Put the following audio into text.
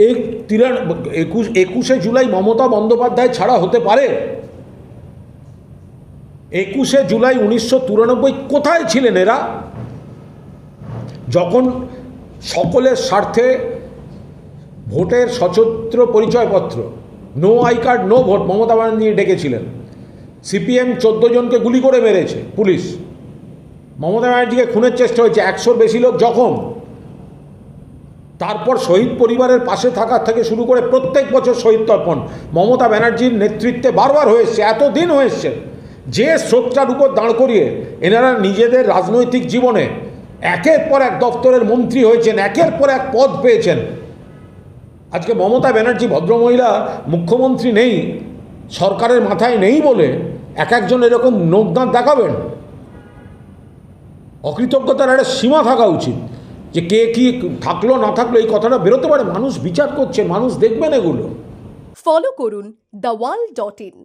এই 21শে জুলাই মমতা বন্দ্যোপাধ্যায় ছাড়া হতে পারে? 21শে জুলাই 1993 কোথায় ছিলেন এরা, যখন সকলের স্বার্থে ভোটের সচিত্র পরিচয়পত্র, no I card no vote Mamata Banerjee ডেকেছিলেন? সিপিএম 14 জনকে গুলি করে মেরেছে পুলিশ, মমতা ব্যানার্জিকে খুনের চেষ্টা হয়েছে, 100-র বেশি লোক জখম। তারপর শহীদ পরিবারের পাশে থাকার থেকে শুরু করে প্রত্যেক বছর শহীদ তর্পণ মমতা ব্যানার্জির নেতৃত্বে বারবার হয়েছে, এতদিন হয়েছে। যে স্রোতটার উপর দাঁড় করিয়ে এনারা নিজেদের রাজনৈতিক জীবনে একের পর এক দপ্তরের মন্ত্রী হয়েছেন, একের পর এক পদ পেয়েছেন। আজকে মমতা ব্যানার্জি ভদ্রমহিলা মুখ্যমন্ত্রী নেই, সরকারের মাথায় নেই বলে এক একজন এরকম নোকদাঁত দেখাবেন? অকৃতজ্ঞতার একটা সীমা থাকা উচিত, যে কে কি থাকলো না থাকলো এই কথাটা বেরোতে পারে। মানুষ বিচার করছে, মানুষ দেখবেন এগুলো। ফলো করুন theworld.in